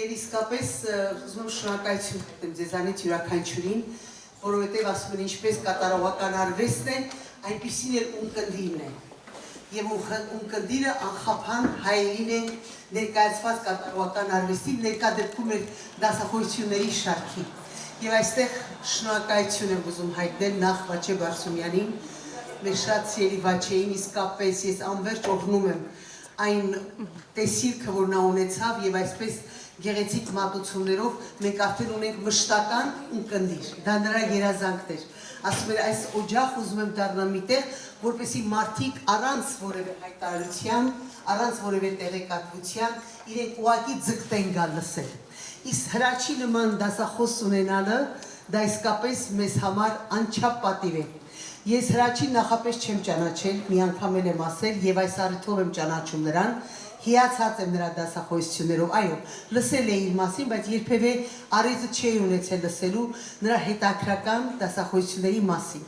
Եվ իսկապես ուզում շնորհակալություն տեմ ձեզանից յուրաքանչյուրին, որովհետև ասում են ինչպես կատարողական արվեստն է, այնպիսին էլ ունկնդիրն է։ Եվ ունկնդիրը անխափան հայերին են ներկայացված կատարողական արվեստի, ներկա դեպքում էր դասախոսությունների շարքի։ Եվ այստեղ շնորհակալություն եմ ուզում հայտնել նախ Հրաչ Բարսումյանին, մեր շատ սիրելի Հրաչեին, իսկապես ես անվերջ օգնում եմ այն տեսիլքը, որ նա ունեցավ եւ այսպես գեղեցիկ մատուցումներով մենք արդեն ունենք մշտական ունկնդիր, դա նրա երազանքն էր։ Ասում էր այս օջախ ուզում եմ դառնա մի տեղ, որպեսզի մարդիկ առանց որևէ հայտարարության, առանց որևէ տեղեկատվության իրենք ուղղակի ձգտեն գալ լսել։ Իսկ Հրաչի նման դասախոս ունենալը դա իսկապես մեզ համար անչափ պատիվ է։ Ես Հրաչին նախապես չեմ ճանաչել, մի անգամ եմ ասել եւ այս առիթով եմ ճանաչում նրան, հիացած եմ նրա դասախոսություններով, այո, լսել է իր մասին, բայց երբևէ առիթը չէի ունեցել լսելու նրա հետաքրական դասախոսությունների մասին։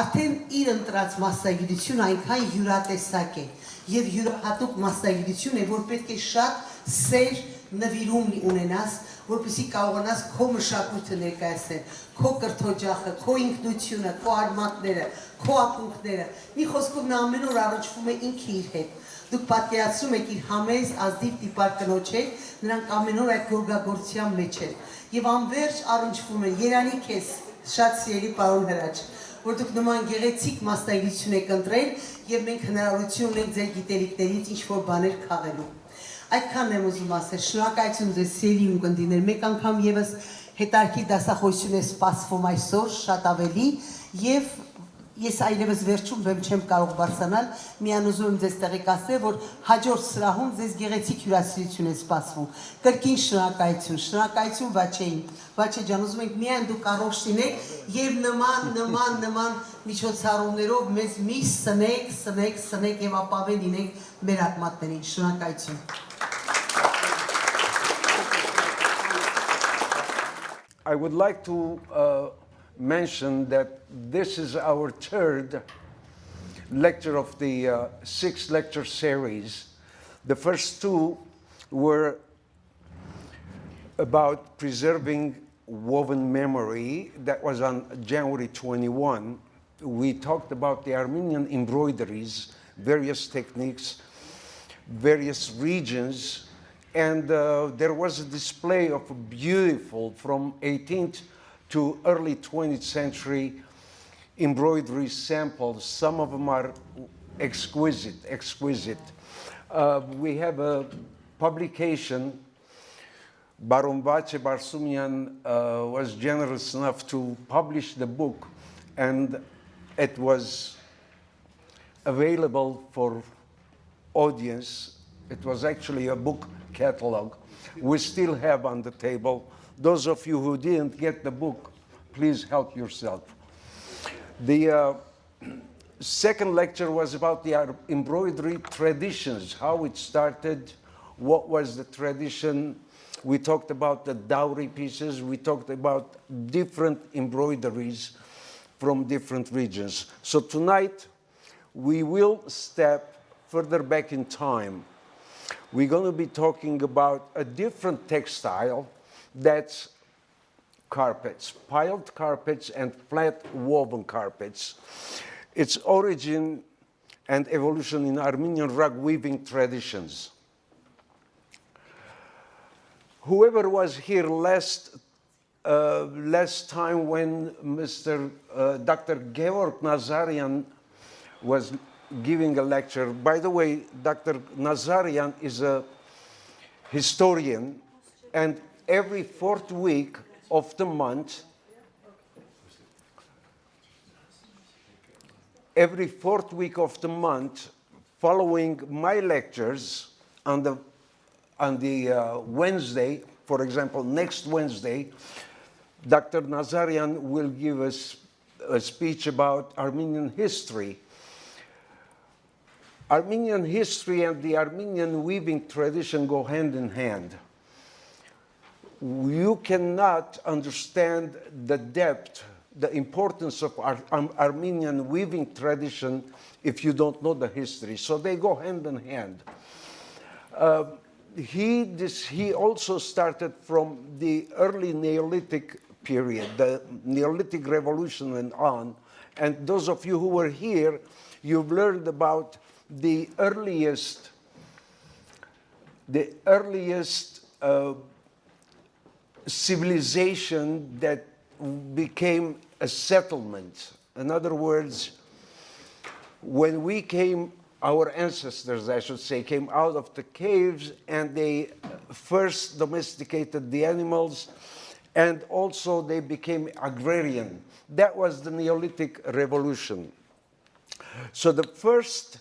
Արդեն իր ընտրած մասնագիտությունը այնքան յուրատեսակ է եւ յուրահատուկ մասնագիտություն է, որ պետք է շատ սեր նվիրում ունենաս, որպեսզի կարողանաս քո մշակույթը ներկայացնել, քո կրթօջախը, քո ինքնությունը, քո արմատները, քո ակունքները։ Մի խոսքով նա ամեն օր առնչվում է ինքը իր հետ։ Դուք պատկերացնում եք իր համեստ, ազնիվ տիպար կնոջ հետ, նրանք ամեն օր այդ գորգագործության մեջ են։ Եվ անվերջ առնչվում են, երանի քեզ, շատ սիրելի պարոն Հրաչ, որ դուք նման գեղեցիկ մասնագիտություն եք ընտրել եւ մենք հնարավորություն ունենք ձեր գիտելիքներից ինչ-որ բաներ քաղելու։ Այդքանն եմ ուզում ասել, շնորհակալություն ձեզ սիրելի ունկնդիրներ, մեկ անգամ եւս հետարքի դասախոսություն է սպասվում այսօր շատ ավելի եւ ես այլևս վերջում վեմ չեմ կարող բարձրանալ, միան ուզում եմ ձեզ տեղեկացնել, որ հաջորդ սրահում ձեզ գեղեցիկ հյուրասիրություն է սպասվում։ Կրկին շնորհակալություն Վաչեին։ Վաչե ջան, ուզում ենք միայն դուք առողջ լինեք եւ նման միջոցառումներով մեզ մի սնեք եւ ապավեն լինենք մեր արմատներին։ Շնորհակալություն։ I would like to mention that this is our third lecture of the 6-lecture series. The first two were about preserving woven memory. That was on January 21. We talked about the Armenian embroideries, various techniques, various regions, and there was a display of beautiful from 18th to early 20th century embroidery samples. Some of them are exquisite. We have a publication. Baron Hratch Kozibeyokian was generous enough to publish the book, and it was available for audience. It was actually a book catalog. We still have on the table. Those of you who didn't get the book, please help yourself. The second lecture was about the embroidery traditions, how it started, what was the tradition. We talked about the dowry pieces. We talked about different embroideries from different regions. So tonight, we will step further back in time. We're going to be talking about a different textile, that's carpets, piled carpets and flat woven carpets. Its origin and evolution in Armenian rug weaving traditions. Whoever was here last time when Dr. Georg Nazarian was giving a lecture. By the way, Dr. Nazarian is a historian, and every fourth week of the month, following my lectures on the Wednesday, for example, next Wednesday, Dr. Nazarian will give us a speech about Armenian history. Armenian history and the Armenian weaving tradition go hand in hand. You cannot understand the depth, the importance of Armenian weaving tradition if you don't know the history. So they go hand in hand. he also started from the early Neolithic period, the Neolithic Revolution and on. And those of you who were here, you've learned about the earliest civilization that became a settlement. In other words, when we came, our ancestors, I should say, came out of the caves and they first domesticated the animals, and also they became agrarian. That was the Neolithic Revolution. So the first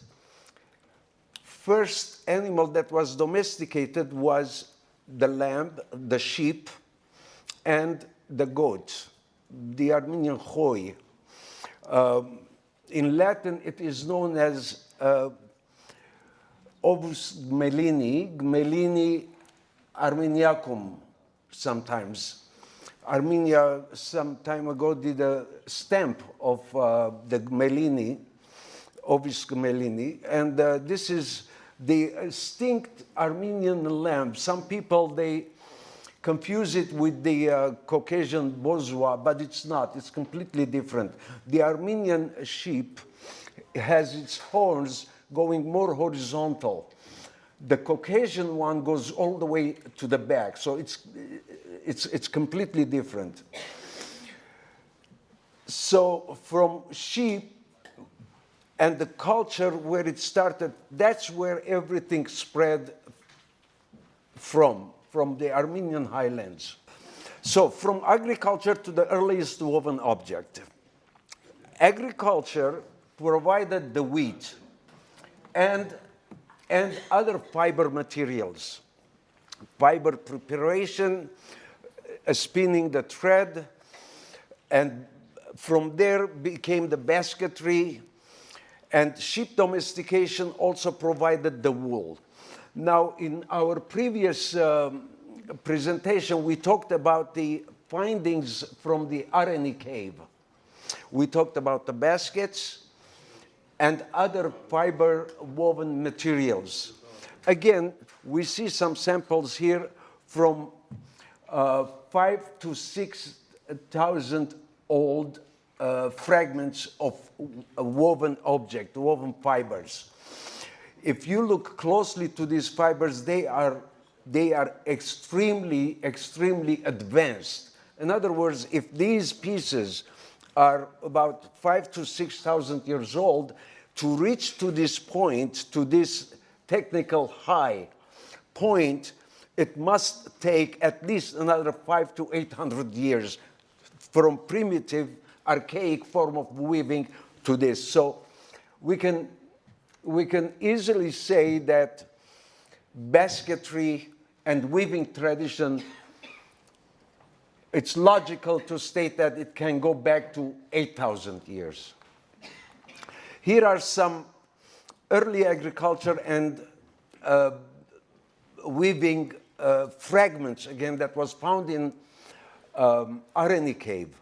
animal that was domesticated was the lamb, the sheep, and the goat, the Armenian hoi. In Latin, it is known as Ovus Gmelini Armeniacum sometimes. Armenia some time ago did a stamp of the Gmelini, Ovis Gmelini, and this is the extinct Armenian lamb. Some people, they confuse it with the Caucasian bozua, but it's not. It's completely different. The Armenian sheep has its horns going more horizontal. The Caucasian one goes all the way to the back, so it's completely different. So from sheep and the culture where it started, that's where everything spread from the Armenian Highlands. So from agriculture to the earliest woven object. Agriculture provided the wheat and other fiber materials. Fiber preparation, spinning the thread, and from there became the basketry, and sheep domestication also provided the wool. Now, in our previous presentation, we talked about the findings from the Areni cave. We talked about the baskets and other fiber woven materials. Again, we see some samples here from 5,000 to 6,000 old fragments of woven object, woven fibers. If you look closely to these fibers, they are extremely, extremely advanced. In other words, if these pieces are about 5,000 to 6,000 years old, to reach to this point, to this technical high point, it must take at least another 500 to 800 years from primitive, archaic form of weaving to this. So we can easily say that basketry and weaving tradition, it's logical to state that it can go back to 8,000 years. Here are some early agriculture and weaving fragments, again, that was found in Areni cave.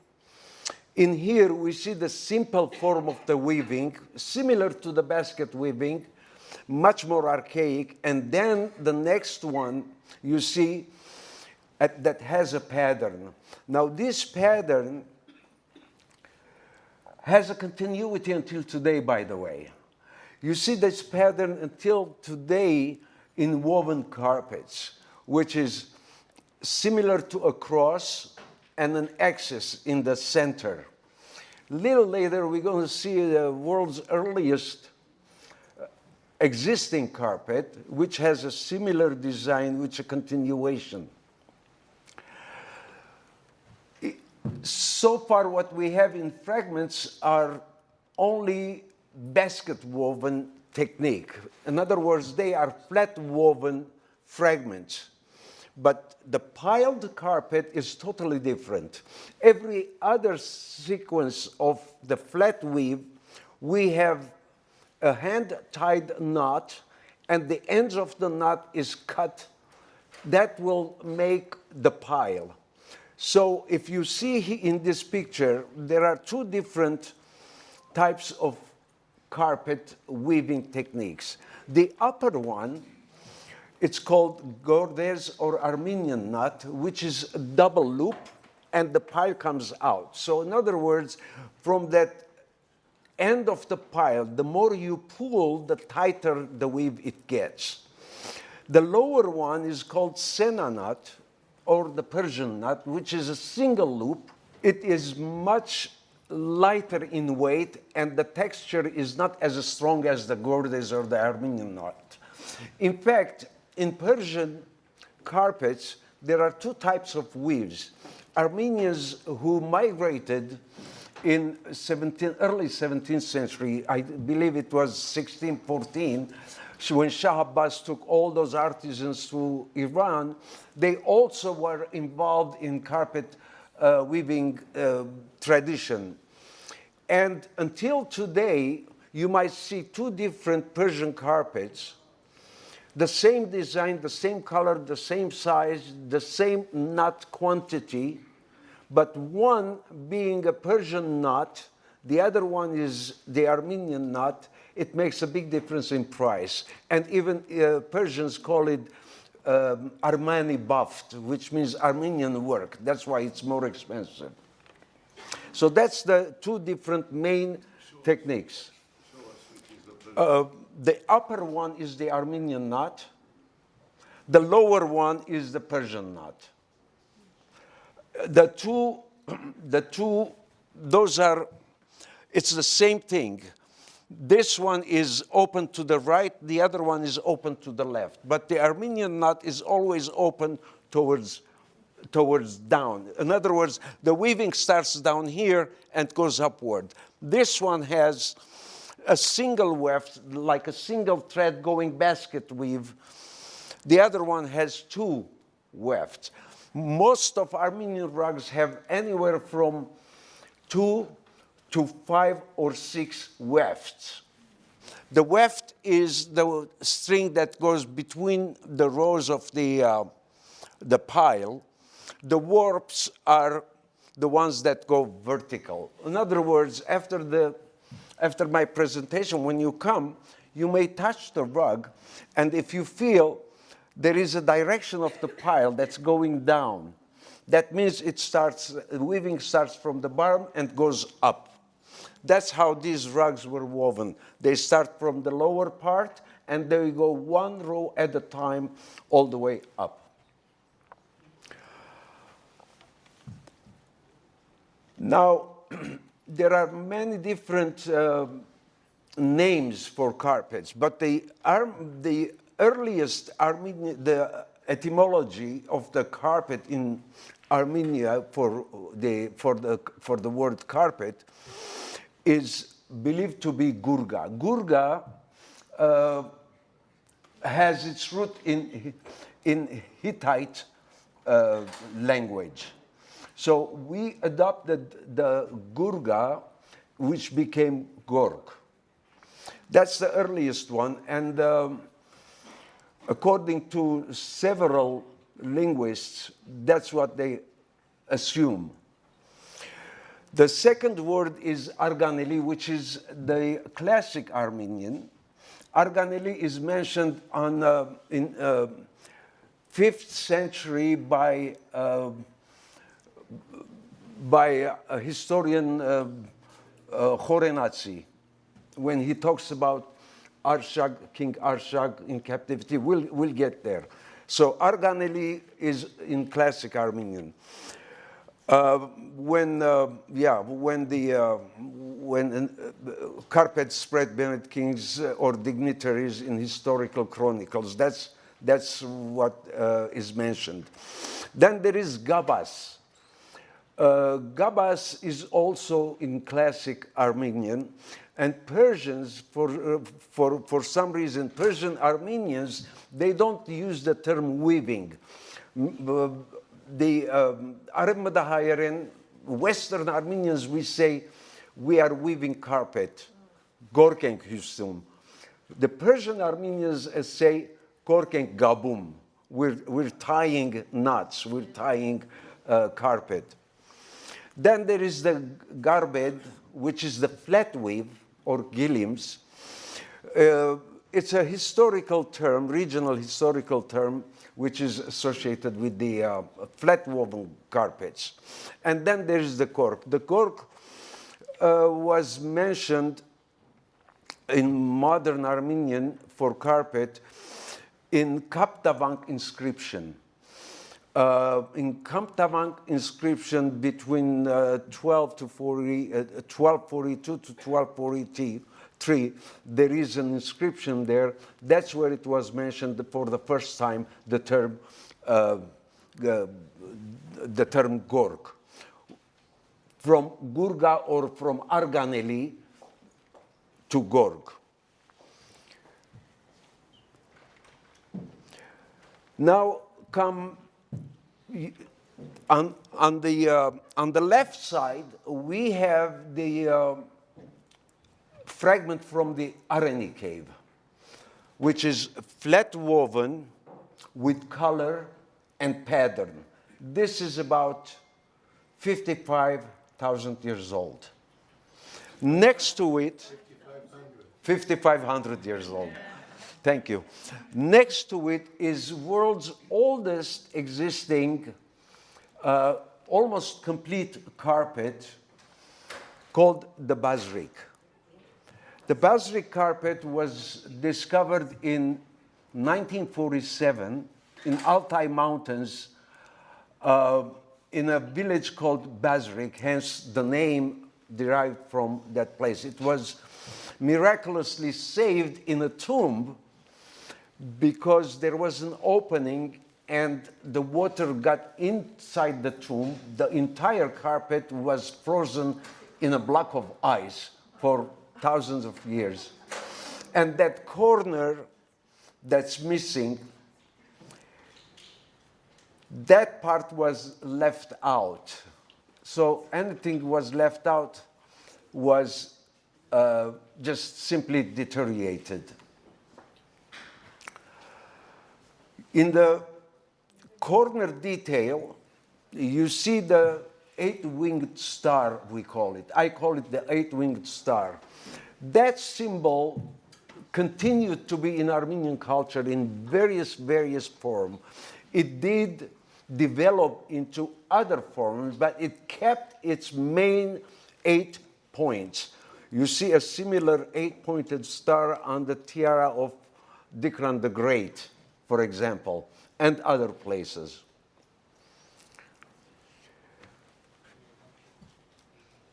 In here, we see the simple form of the weaving, similar to the basket weaving, much more archaic. And then the next one, you see, that has a pattern. Now, this pattern has a continuity until today, by the way. You see this pattern until today in woven carpets, which is similar to a cross and an axis in the center. A little later, we're going to see the world's earliest existing carpet, which has a similar design, which is a continuation. So far, what we have in fragments are only basket woven technique. In other words, they are flat woven fragments. But the piled carpet is totally different. Every other sequence of the flat weave, we have a hand-tied knot, and the ends of the knot is cut. That will make the pile. So if you see in this picture, there are two different types of carpet weaving techniques. The upper one It's called Gordez or Armenian knot, which is a double loop, and the pile comes out. So in other words, from that end of the pile, the more you pull, the tighter the weave it gets. The lower one is called Sena knot, or the Persian knot, which is a single loop. It is much lighter in weight, and the texture is not as strong as the Gordez or the Armenian knot. In fact, in Persian carpets, there are two types of weaves. Armenians who migrated in early 17th century, I believe it was 1614, when Shah Abbas took all those artisans to Iran, they also were involved in carpet weaving tradition. And until today, you might see two different Persian carpets, the same design, the same color, the same size, the same knot quantity, but one being a Persian knot, the other one is the Armenian knot. It makes a big difference in price. And even Persians call it Armani baft, which means Armenian work. That's why it's more expensive. So that's the two different main techniques. The upper one is the Armenian knot. The lower one is the Persian knot. The two, it's the same thing. This one is open to the right, the other one is open to the left. But the Armenian knot is always open towards down. In other words, the weaving starts down here and goes upward. This one has a single weft, like a single thread going basket weave. The other one has two wefts. Most of Armenian rugs have anywhere from 2 to 5 or 6 wefts. The weft is the string that goes between the rows of the pile. The warps are the ones that go vertical. In other words, after my presentation, when you come, you may touch the rug, and if you feel there is a direction of the pile that's going down, that means weaving starts from the bottom and goes up. That's how these rugs were woven. They start from the lower part, and they go one row at a time all the way up. Now, there are many different names for carpets, but the earliest the etymology of the carpet in Armenia for the word carpet is believed to be Gurga. Gurga has its root in Hittite language. So we adopted the Gurga, which became Gorg. That's the earliest one, and according to several linguists, that's what they assume. The second word is Arganeli, which is the classic Armenian. Arganeli is mentioned in 5th century by a historian Khorenatsi, when he talks about King Arshak in captivity. We'll get there. So Arganeli is in classic Armenian. When carpets spread beneath kings or dignitaries in historical chronicles, that's what is mentioned. Then there is Gabas. Gabas is also in classic Armenian, and Persians, for some reason, Persian Armenians, they don't use the term weaving. The Arab Madahayaren, Western Armenians, we say we are weaving carpet, gorkenk hustum. The Persian Armenians say gorkenk gabum. We're tying knots, we're tying carpet. Then there is the garbed, which is the flat weave, or gilims. it's a historical term, regional historical term, which is associated with the flat woven carpets. And then there's the cork. The cork was mentioned in modern Armenian for carpet in Kaptavank inscription. In Kaptavank inscription between 1242 to 1243, there is an inscription there. That's where it was mentioned for the first time, the term gorg. From Gurga or from Arganeli to Gorg. Now come on the left side, we have the fragment from the Areni cave, which is flat woven with color and pattern. This is about 55,000 years old. Next to it, 5,500 years old. Thank you. Next to it is world's oldest existing, almost complete carpet called the Bazrik. The Bazrik carpet was discovered in 1947 in Altai Mountains in a village called Bazrik, hence the name derived from that place. It was miraculously saved in a tomb because there was an opening and the water got inside the tomb. The entire carpet was frozen in a block of ice for thousands of years. And that corner that's missing, that part was left out. So anything was left out was just simply deteriorated. In the corner detail, you see the eight-winged star, we call it. I call it the eight-winged star. That symbol continued to be in Armenian culture in various forms. It did develop into other forms, but it kept its main 8 points. You see a similar 8-pointed star on the tiara of Dikran the Great, for example, and other places.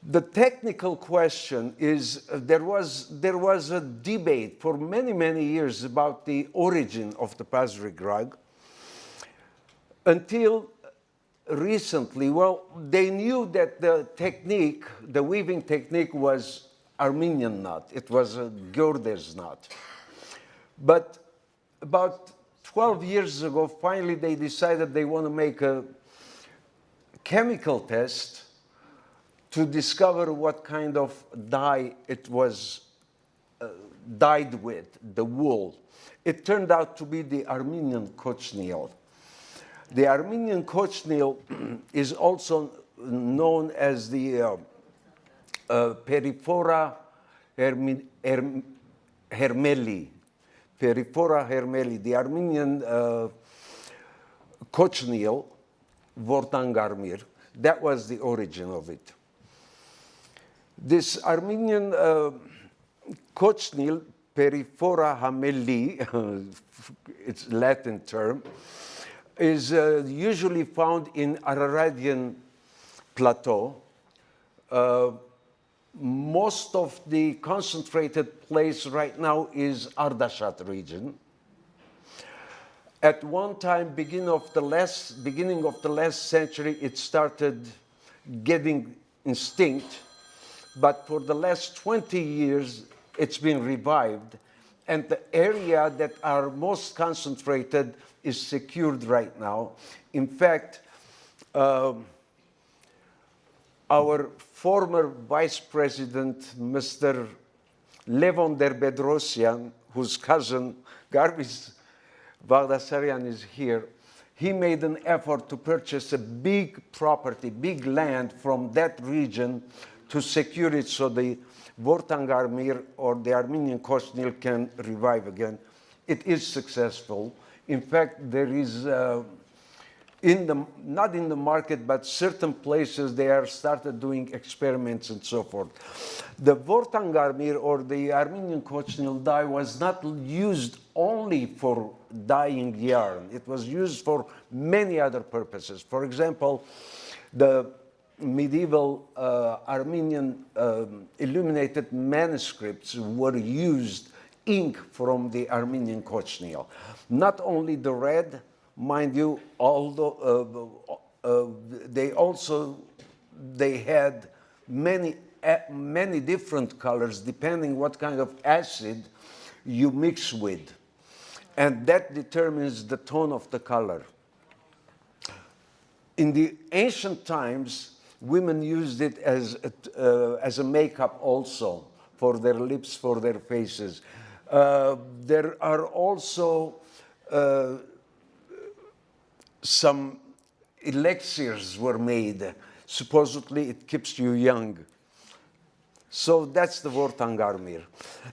The technical question is, there was a debate for many years about the origin of the Bazrik rug. Until recently, well, they knew that the technique, the weaving technique was Armenian knot. It was a Gördes knot. But about 12 years ago, finally they decided they want to make a chemical test to discover what kind of dye it was dyed with, the wool. It turned out to be the Armenian cochineal. The Armenian cochineal is also known as the Periphora hermeli. Periphora hermeli, the Armenian cochineal, Vortangarmir. That was the origin of it. This Armenian cochineal, Periphora hermeli, it's a Latin term, is usually found in Araratian plateau. Most of the concentrated place right now is Ardashat region. At one time, beginning of the last century, it started getting extinct, but for the last 20 years, it's been revived, and the area that are most concentrated is secured right now. In fact, our former vice president, Mr. Levon Derbedrosian, whose cousin Garbis Bagdasaryan is here, he made an effort to purchase a big property, big land from that region to secure it so the Vortangarmir or the Armenian Koshnil can revive again. It is successful. In fact, there is, not in the market, but certain places they are started doing experiments and so forth. The Vortangarmir or the Armenian Koshnil dye was not used only for dyeing yarn. It was used for many other purposes. For example, the medieval Armenian illuminated manuscripts were used ink from the Armenian Koshnil. Not only the red, mind you, although they had many different colors depending what kind of acid you mix with, and that determines the tone of the color. In the ancient times, women used it as a makeup also for their lips, for their faces. There are also some elixirs were made. Supposedly it keeps you young. So that's the Vortangarmir.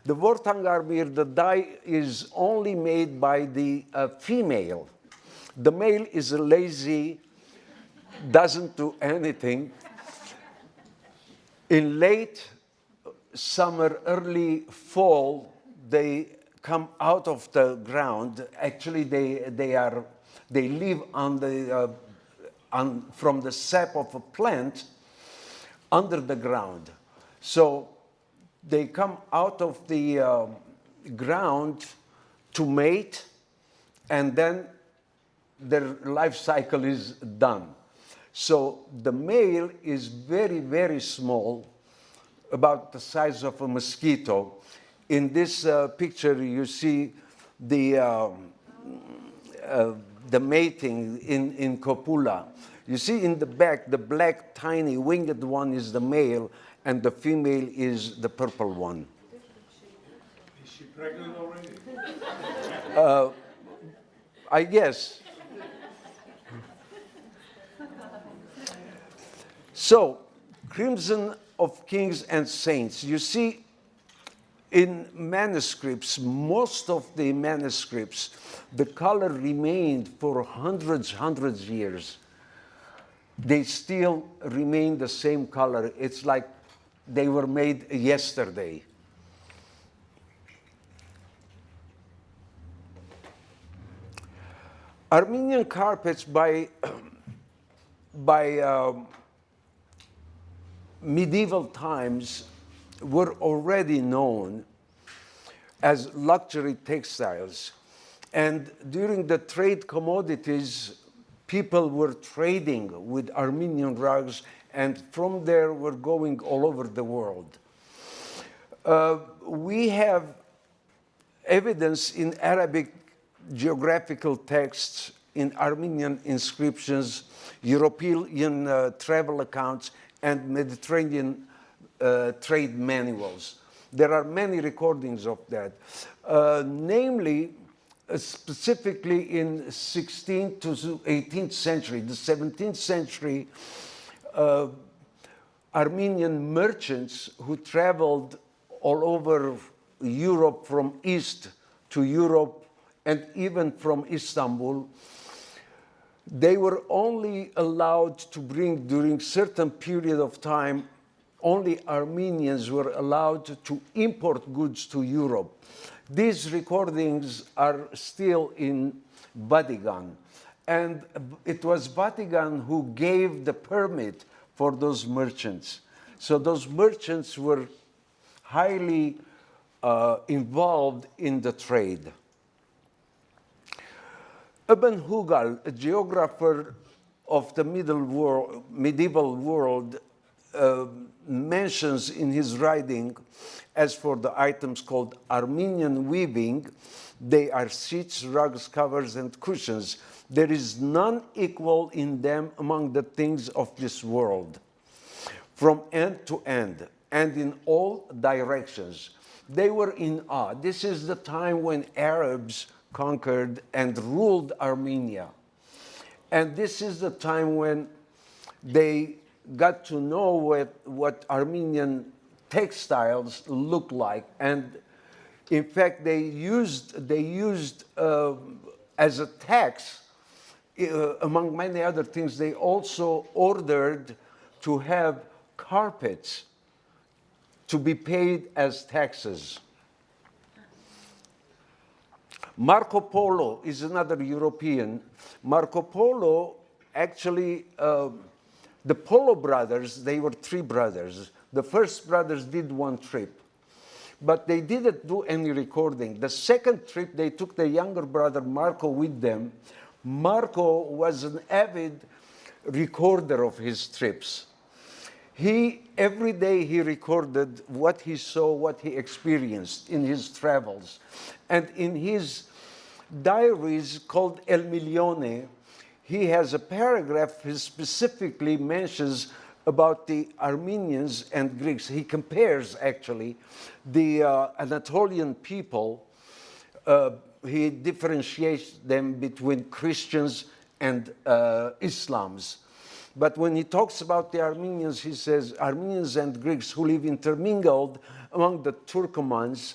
The Vortangarmir, the dye is only made by the female. The male is lazy, doesn't do anything. In late summer, early fall, they come out of the ground. Actually, they live on from the sap of a plant under the ground. So they come out of the ground to mate, and then their life cycle is done. So the male is very, very small, about the size of a mosquito. In this picture, you see the mating in copula. You see in the back, the black, tiny, winged one is the male, and the female is the purple one. Is she pregnant already? I guess. So, Crimson of Kings and Saints. You see, in manuscripts, most of the manuscripts, the color remained for hundreds years. They still remain the same color. It's like they were made yesterday. Armenian carpets by medieval times were already known as luxury textiles. And during the trade commodities, people were trading with Armenian rugs, and from there were going all over the world. We have evidence in Arabic geographical texts, in Armenian inscriptions, European travel accounts, and Mediterranean trade manuals. There are many recordings of that. Namely, specifically in 16th to 18th century, the 17th century, Armenian merchants who traveled all over Europe, from East to Europe, and even from Istanbul, they were only allowed to bring, during certain period of time, only Armenians were allowed to import goods to Europe. These recordings are still in Vatican. And it was Vatican who gave the permit for those merchants. So those merchants were highly involved in the trade. Ibn Hugal, a geographer of the medieval world, mentions in his writing, as for the items called Armenian weaving, they are sheets, rugs, covers, and cushions. There is none equal in them among the things of this world. From end to end, and in all directions, they were in awe. This is the time when Arabs conquered and ruled Armenia. And this is the time when they got to know what Armenian textiles look like, and in fact they used as a tax, among many other things, they also ordered to have carpets to be paid as taxes. Marco Polo is another European. Marco Polo, actually, the Polo brothers, they were three brothers. The first brothers did one trip, but they didn't do any recording. The second trip, they took the younger brother Marco with them. Marco was an avid recorder of his trips. Every day he recorded what he saw, what he experienced in his travels. And in his diaries called El Milione, he has a paragraph he specifically mentions about the Armenians and Greeks. He compares, actually, the Anatolian people. He differentiates them between Christians and Islams. But when he talks about the Armenians, he says, Armenians and Greeks who live intermingled among the Turkomans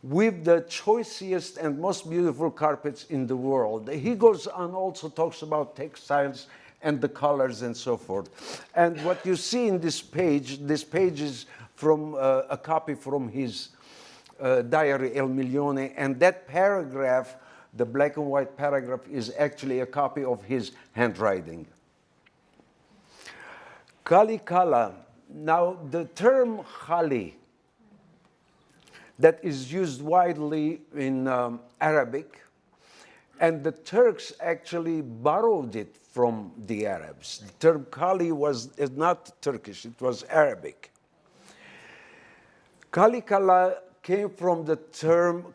with the choicest and most beautiful carpets in the world. He goes on, also talks about textiles and the colors and so forth. And what you see in this page is from a copy from his diary, El Milione, and that paragraph, the black and white paragraph, is actually a copy of his handwriting. Kali Kala. Now, the term Khali that is used widely in Arabic, and the Turks actually borrowed it from the Arabs. The term Kali is not Turkish, it was Arabic. Kali Kala came from the term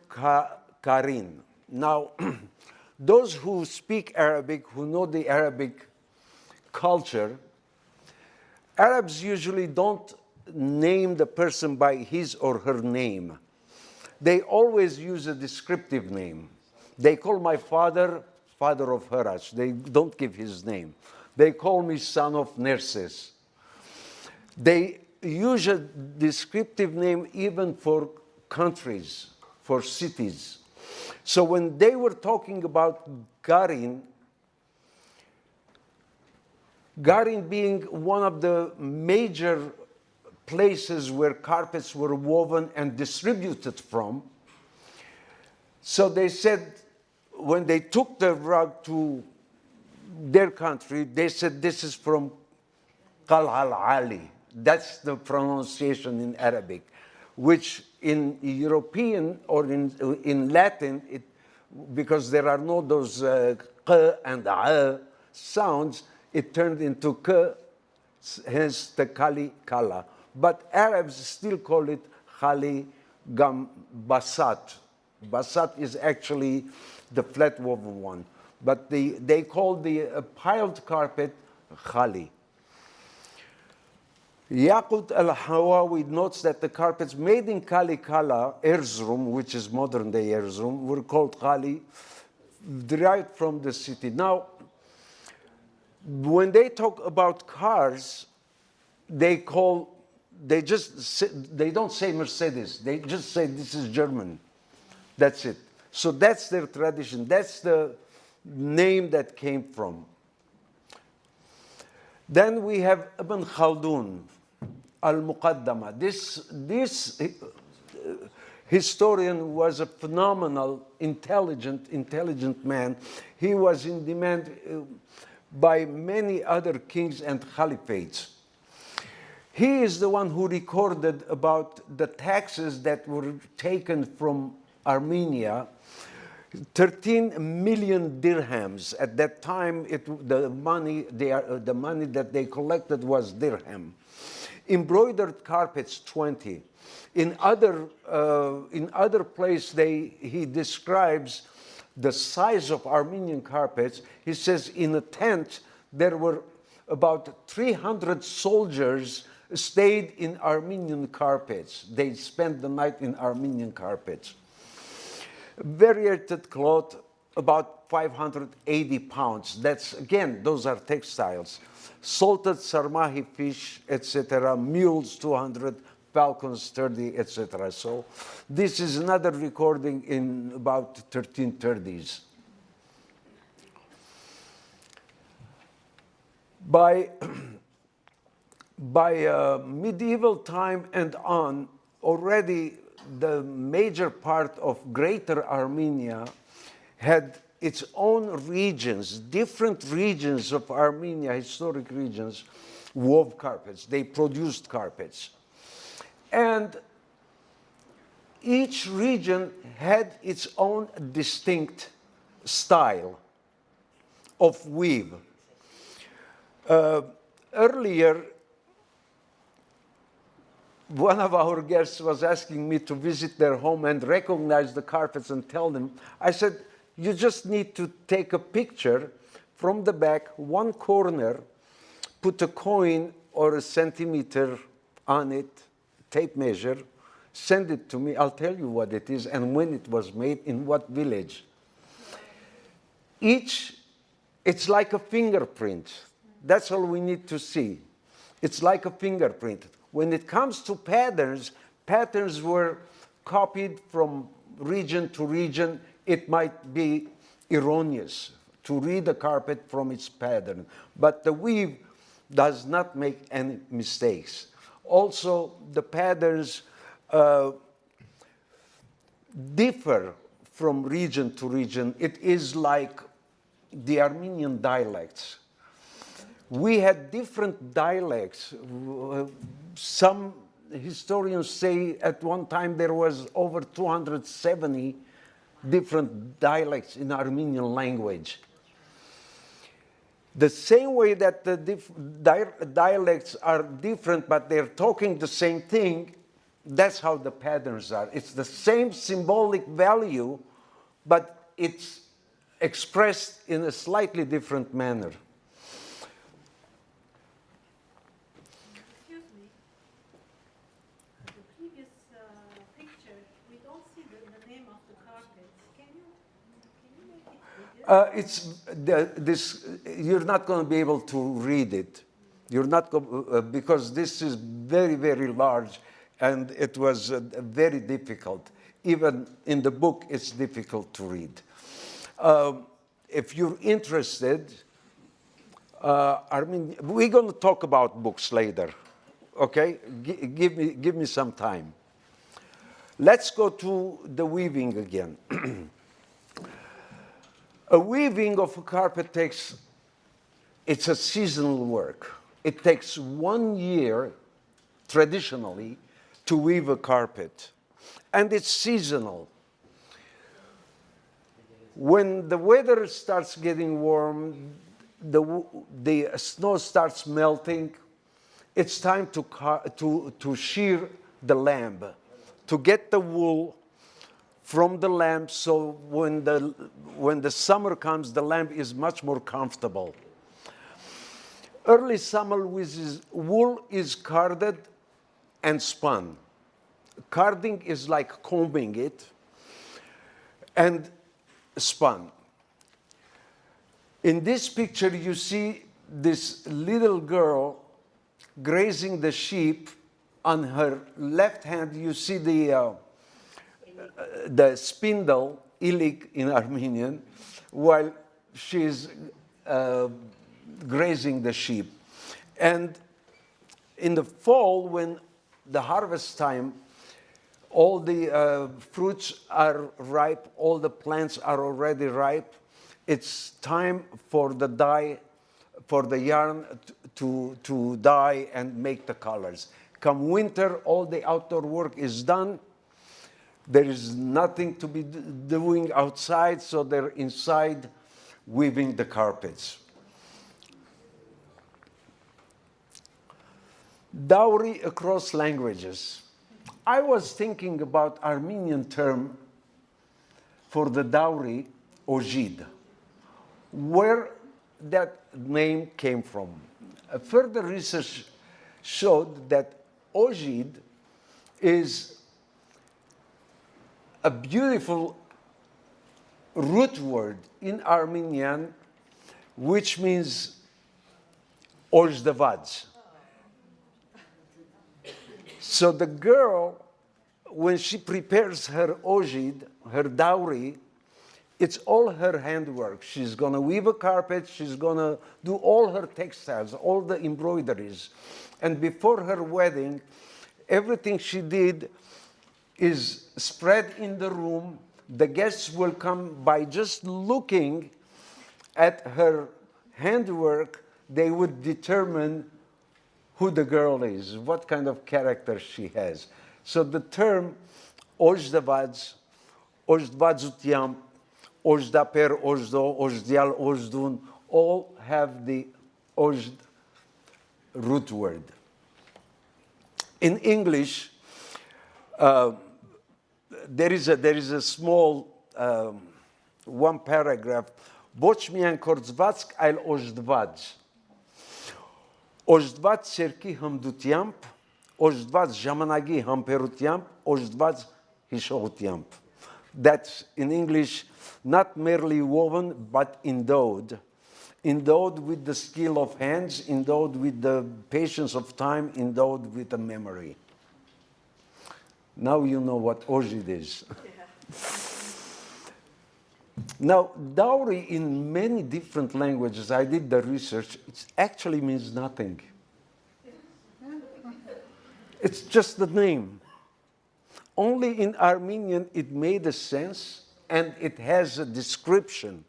Karin. Now, those who speak Arabic, who know the Arabic culture, Arabs usually don't name the person by his or her name. They always use a descriptive name. They call my father, father of Hratch. They don't give his name. They call me son of Nerses. They use a descriptive name even for countries, for cities. So when they were talking about Garin being one of the major places where carpets were woven and distributed from, so they said, when they took the rug to their country, they said, this is from Qal'al Ali. That's the pronunciation in Arabic, which in European or in Latin, because there are no those q and a sounds, it turned into k, hence the Kali Kala. But Arabs still call it Khali Gam Basat. Basat is actually the flat woven one. But they call the piled carpet Khali. Yaqut al-Hawawi notes that the carpets made in Kali Kala, Erzurum, which is modern day Erzurum, were called Khali, derived from the city. Now, when they talk about cars, they don't say Mercedes. They just say this is German. That's it. So that's their tradition. That's the name that came from. Then we have Ibn Khaldun, Al-Muqaddama. This historian was a phenomenal, intelligent man. He was in demand by many other kings and caliphates. He is the one who recorded about the taxes that were taken from Armenia, 13 million dirhams. At that time, the money that they collected was dirham. Embroidered carpets, 20. In other place, he describes the size of Armenian carpets. He says in a tent there were about 300 soldiers stayed in Armenian carpets. They spent the night in Armenian carpets. Variegated cloth, about about 580 pounds. That's, again, those are textiles. Salted sarmahi fish, etc. Mules, 200. Falcons, 30, etc. So this is another recording in about 1330s. By medieval time and on, already the major part of Greater Armenia had its own regions, different regions of Armenia, historic regions, wove carpets. They produced carpets. And each region had its own distinct style of weave. Earlier, one of our guests was asking me to visit their home and recognize the carpets and tell them. I said, you just need to take a picture from the back, one corner, put a coin or a centimeter on it, tape measure, send it to me, I'll tell you what it is and when it was made, in what village. It's like a fingerprint. That's all we need to see. It's like a fingerprint. When it comes to patterns, patterns were copied from region to region. It might be erroneous to read a carpet from its pattern, but the weave does not make any mistakes. Also, the patterns differ from region to region. It is like the Armenian dialects. We had different dialects. Some historians say at one time there was over 270 different dialects in Armenian language. The same way that the dialects are different, but they're talking the same thing, that's how the patterns are. It's the same symbolic value, but it's expressed in a slightly different manner. Excuse me. The previous picture, we don't see the name of the carpets. Can you make it bigger? You're not going to be able to read it. You're not because this is very, very large, and it was very difficult. Even in the book, it's difficult to read. If you're interested, we're going to talk about books later. Okay, give me some time. Let's go to the weaving again. A weaving of a carpet it's a seasonal work. It takes 1 year, traditionally, to weave a carpet. And it's seasonal. When the weather starts getting warm, the snow starts melting, it's time to shear the lamb, to get the wool from the lamb, so when the summer comes, the lamb is much more comfortable. Early summer wool is carded and spun. Carding is like combing it and spun. In this picture, you see this little girl grazing the sheep. On her left hand, you see the spindle, ilik in Armenian, while she's grazing the sheep. And in the fall, when the harvest time, all the fruits are ripe, all the plants are already ripe, it's time for the dye, for the yarn to dye and make the colors. Come winter, all the outdoor work is done. There is nothing to be doing outside, so they're inside weaving the carpets. Dowry across languages. I was thinking about Armenian term for the dowry, ojid, where that name came from. Further research showed that ojid is a beautiful root word in Armenian, which means ozdevadz. So the girl, when she prepares her ojid, her dowry, it's all her handwork. She's going to weave a carpet. She's going to do all her textiles, all the embroideries. And before her wedding, everything she did is spread in the room. The guests will come by just looking at her handwork. They would determine who the girl is, what kind of character she has. So the term ozdevadz, ozdvadzutiam, ozdaper, ozdo, ozdial, ozdun, all have the ozd root word. In English, there is a small one paragraph. Ոչ միայն կորձվածք, այլ օժդված։ Օժդված ցերկի հմդությամբ, օժդված ժամանակի համբերությամբ, օժդված հիշողությամբ. That's in English, not merely woven, but endowed. Endowed with the skill of hands, endowed with the patience of time, endowed with the memory. Now you know what ojid is. Now, dowry in many different languages, I did the research, it actually means nothing. It's just the name. Only in Armenian it made a sense and it has a description.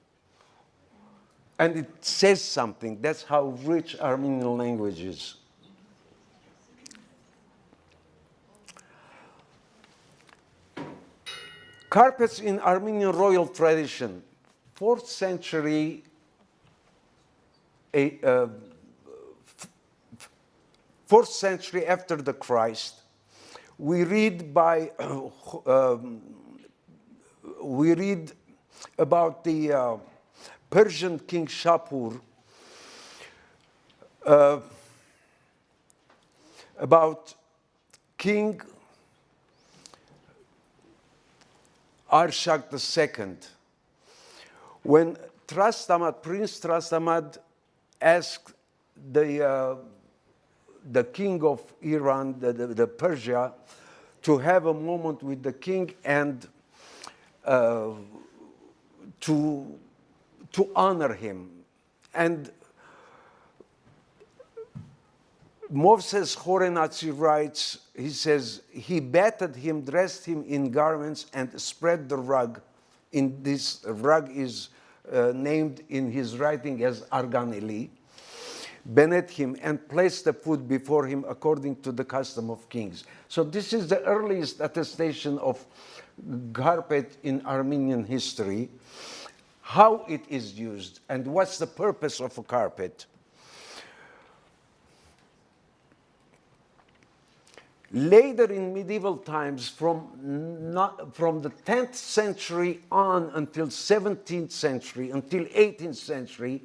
And it says something. That's how rich Armenian language is. Carpets in Armenian royal tradition, 4th century, 4th century after the Christ. We read about the Persian king Shapur, about King Arshak II. When Prince Trastamad asked the king of Iran, the Persia, to have a moment with the king and to honor him. And Moses Khorenatsi writes, he says, he bathed him, dressed him in garments, and spread the rug. In this rug is named in his writing as Arganeli. Benet him and placed the food before him according to the custom of kings. So this is the earliest attestation of carpet in Armenian history, how it is used, and what's the purpose of a carpet. Later in medieval times, from the 10th century on until 17th century, until 18th century,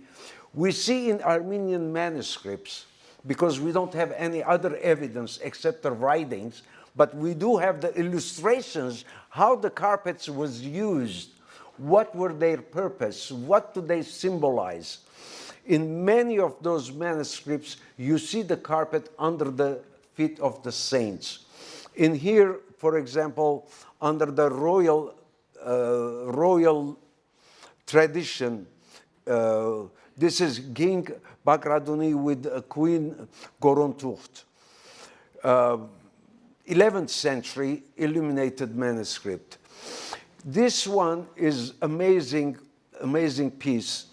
we see in Armenian manuscripts, because we don't have any other evidence except the writings, but we do have the illustrations, how the carpets was used, what were their purpose, what do they symbolize. In many of those manuscripts, you see the carpet under the feet of the saints. In here, for example, under the royal tradition, this is King Bakraduni with Queen Gorontucht. 11th century illuminated manuscript. This one is amazing piece.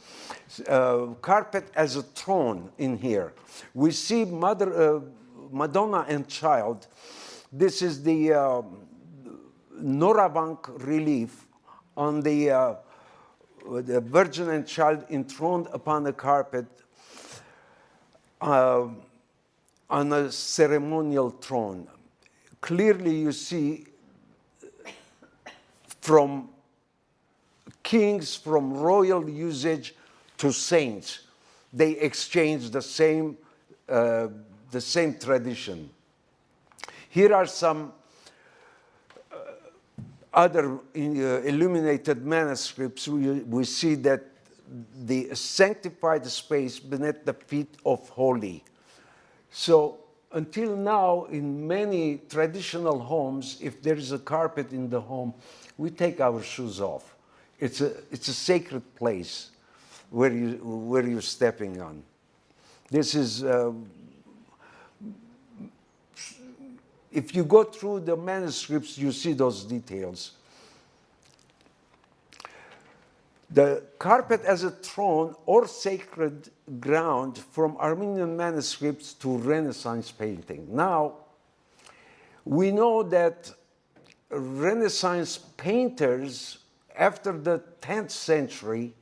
Carpet as a throne in here. We see Madonna and Child. This is the Norabank relief on the Virgin and Child enthroned upon a carpet on a ceremonial throne. Clearly you see from kings, from royal usage to saints, they exchange the same tradition. Here are some other illuminated manuscripts, we see that the sanctified space beneath the feet of holy. So until now, in many traditional homes, if there is a carpet in the home, we take our shoes off. It's a sacred place where you're stepping on. This is, if you go through the manuscripts, you see those details. The carpet as a throne or sacred ground, from Armenian manuscripts to Renaissance painting. Now, we know that Renaissance painters, after the 10th century,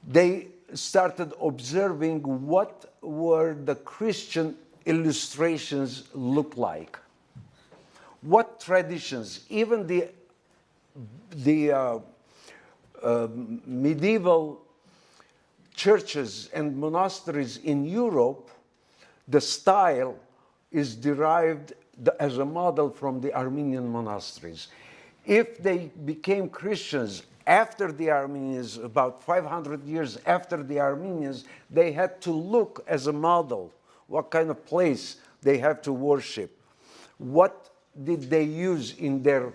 they started observing what were the Christian illustrations look like. What traditions, even the medieval churches and monasteries in Europe, the style is derived as a model from the Armenian monasteries. If they became Christians after the Armenians, about 500 years after the Armenians, they had to look as a model. What kind of place they have to worship? What did they use in their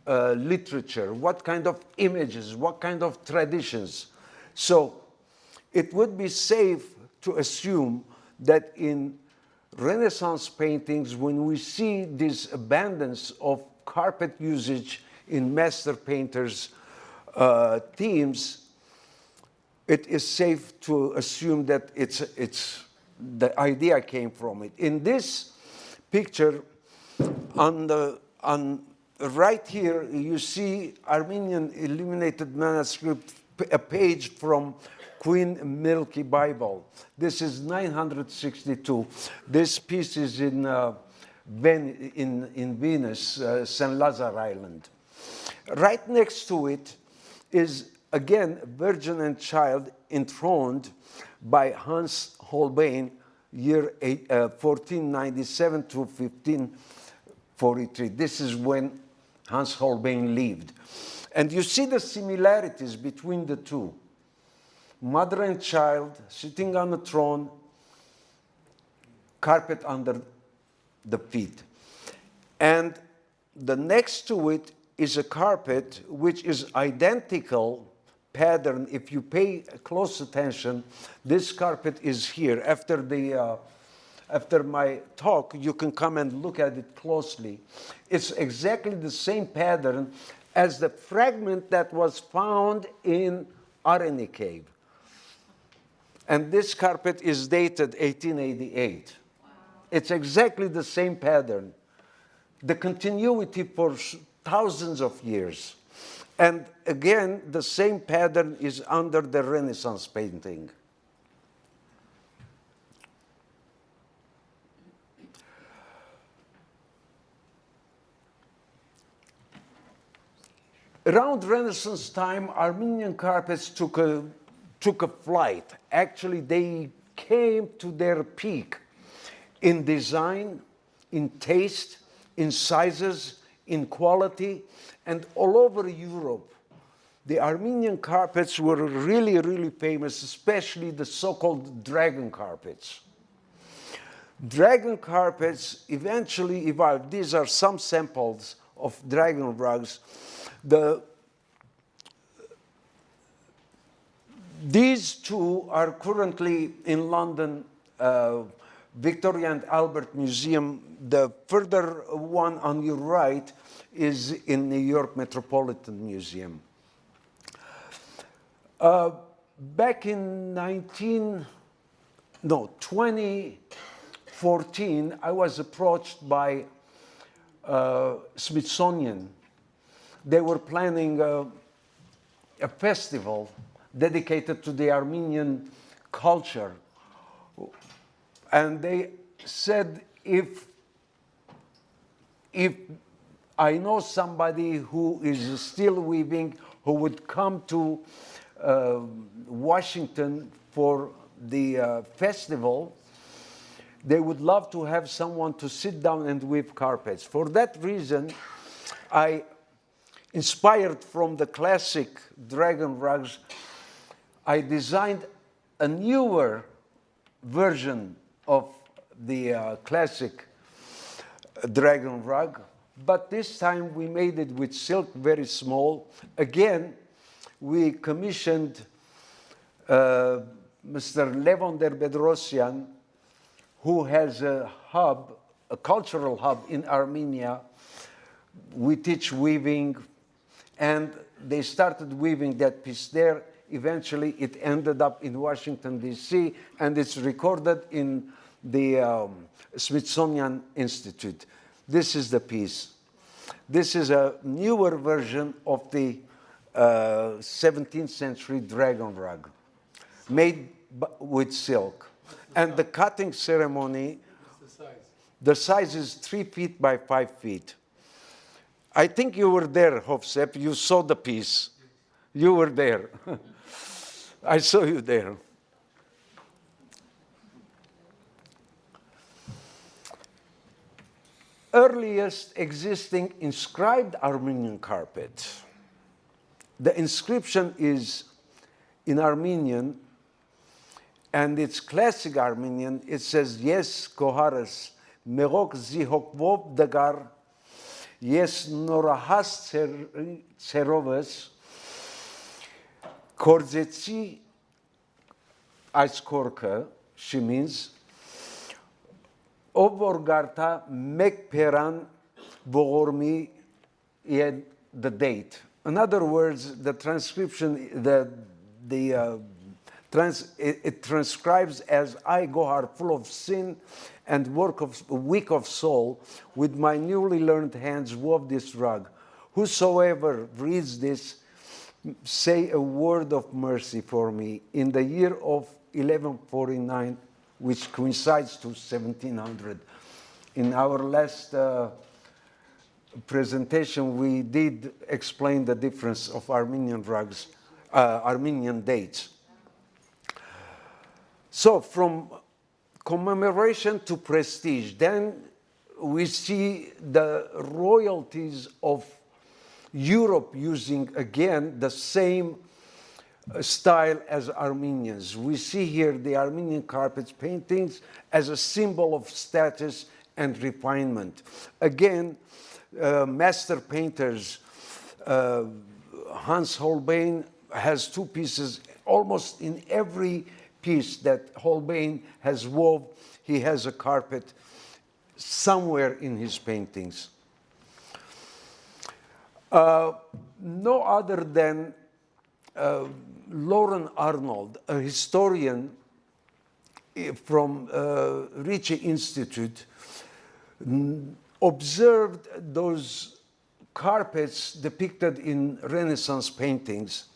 literature? What kind of images? What kind of traditions? So it would be safe to assume that in Renaissance paintings, when we see this abundance of carpet usage in master painters' themes, it is safe to assume that it's the idea came from it. In this picture, on right here, you see Armenian illuminated manuscript, a page from Queen Milky Bible. This is 962. This piece is in Venice, St. Lazar Island. Right next to it is, again, Virgin and Child enthroned by Hans Holbein, year 1497 to 1543. This is when Hans Holbein lived. And you see the similarities between the two. Mother and child sitting on a throne, carpet under the feet. And the next to it is a carpet which is identical pattern. If you pay close attention, this carpet is here. After my talk, you can come and look at it closely. It's exactly the same pattern as the fragment that was found in Areni Cave. And this carpet is dated 1888. Wow. It's exactly the same pattern. The continuity for thousands of years. And again, the same pattern is under the Renaissance painting. Around Renaissance time, Armenian carpets took a flight. Actually, they came to their peak in design, in taste, in sizes, in quality, and all over Europe. The Armenian carpets were really, really famous, especially the so-called dragon carpets. Dragon carpets eventually evolved. These are some samples of dragon rugs. These two are currently in London, Victoria and Albert Museum. The further one on your right is in New York Metropolitan Museum. Back in 2014, I was approached by Smithsonian. They were planning a festival dedicated to the Armenian culture. And they said, if I know somebody who is still weaving, who would come to Washington for the festival, they would love to have someone to sit down and weave carpets. For that reason, I, inspired from the classic dragon rugs, I designed a newer version of the classic dragon rug, but this time we made it with silk, very small. Again, we commissioned Mr. Levon Bedrosian, who has a hub, a cultural hub in Armenia. We teach weaving, and they started weaving that piece there. Eventually, it ended up in Washington, D.C., and it's recorded in the Smithsonian Institute. This is the piece. This is a newer version of the 17th century dragon rug, made with silk. And the cutting ceremony, the size is 3 feet by 5 feet. I think you were there, Hovsep. You saw the piece. You were there. I saw you there. Earliest existing inscribed Armenian carpet. The inscription is in Armenian, and it's classic Armenian. It says, Yes, Koharas, Megok Zihokvov Dagar, Yes, Norahas Tserovas, Korzetsi Aiskorka, she means, Oborgarta Mekperan Bogormi, the date. In other words, the transcription, it transcribes as I, Gohar, full of sin and weak of soul, with my newly learned hands wove this rug. Whosoever reads this, say a word of mercy for me. In the year of 1149, which coincides to 1700. In our last presentation, we did explain the difference of Armenian rugs, Armenian dates. So from commemoration to prestige, then we see the royalties of Europe using, again, the same style as Armenians. We see here the Armenian carpets paintings as a symbol of status and refinement. Again, master painters, Hans Holbein has two pieces. Almost in every piece that Holbein has wove, he has a carpet somewhere in his paintings. No other than Lauren Arnold, a historian from Ritchie Institute, observed those carpets depicted in Renaissance paintings.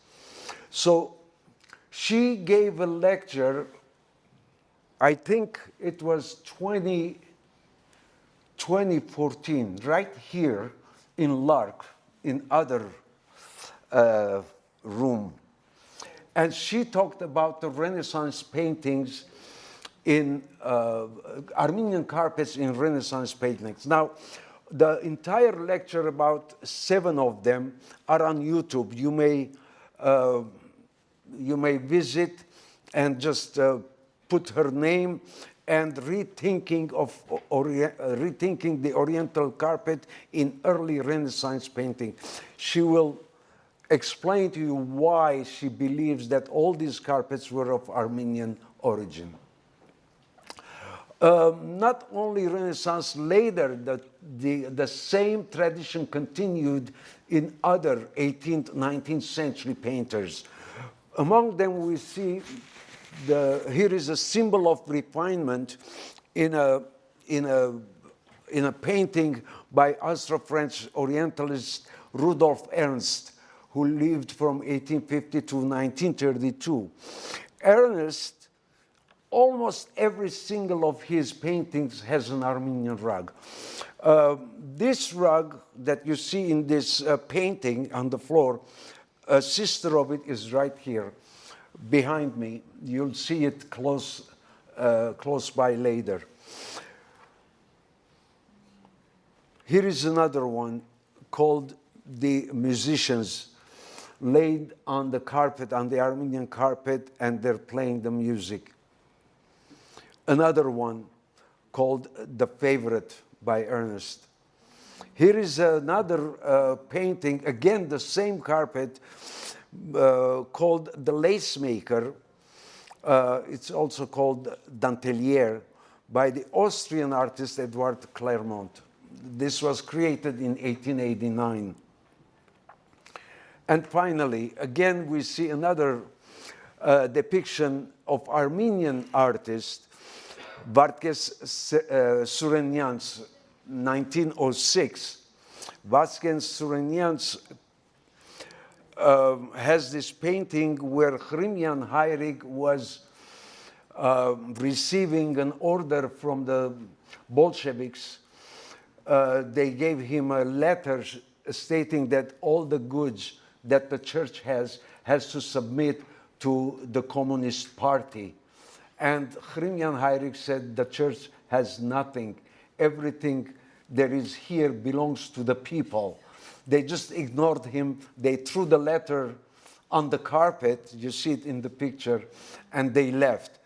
So she gave a lecture, I think it was 2014, right here in Lark, in other room. And she talked about the Renaissance paintings in Armenian carpets in Renaissance paintings. Now, the entire lecture, about 7 of them, are on YouTube. You may visit and just put her name and rethinking the Oriental carpet in early Renaissance painting. She will explain to you why she believes that all these carpets were of Armenian origin. Not only Renaissance, later the same tradition continued in other 18th, 19th century painters. Among them we see, here is a symbol of refinement in a painting by Austro-French Orientalist Rudolf Ernst, who lived from 1850 to 1932. Ernst, almost every single of his paintings has an Armenian rug. This rug that you see in this painting on the floor, a sister of it is right here behind me. You'll see it close close by later. Here is another one called The Musicians, laid on the carpet, on the Armenian carpet, and they're playing the music. Another one called The Favorite by Ernest. Here is another painting, again the same carpet, called The Lace Maker. It's also called Dentelier, by the Austrian artist Edward Clermont. This was created in 1889. And finally, again, we see another depiction of Armenian artist, Varkes Surenyan's, 1906. Vasquez Surenyan's has this painting where Hrymian Heirig was receiving an order from the Bolsheviks. They gave him a letter stating that all the goods that the church has to submit to the Communist Party. And Hrymian Heirig said the church has nothing. Everything there is here belongs to the people. They just ignored him. They threw the letter on the carpet. You see it in the picture. And they left.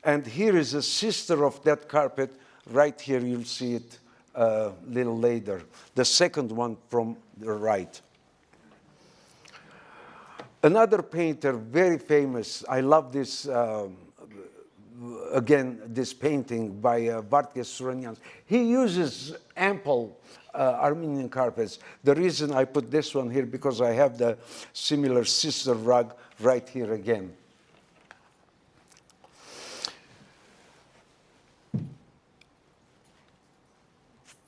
And here is a sister of that carpet. Right here, you'll see it a little later. The second one from the right. Another painter, very famous. I love this, again, this painting by Varkes Surenyan. He uses ample Armenian carpets. The reason I put this one here, because I have the similar sister rug right here again.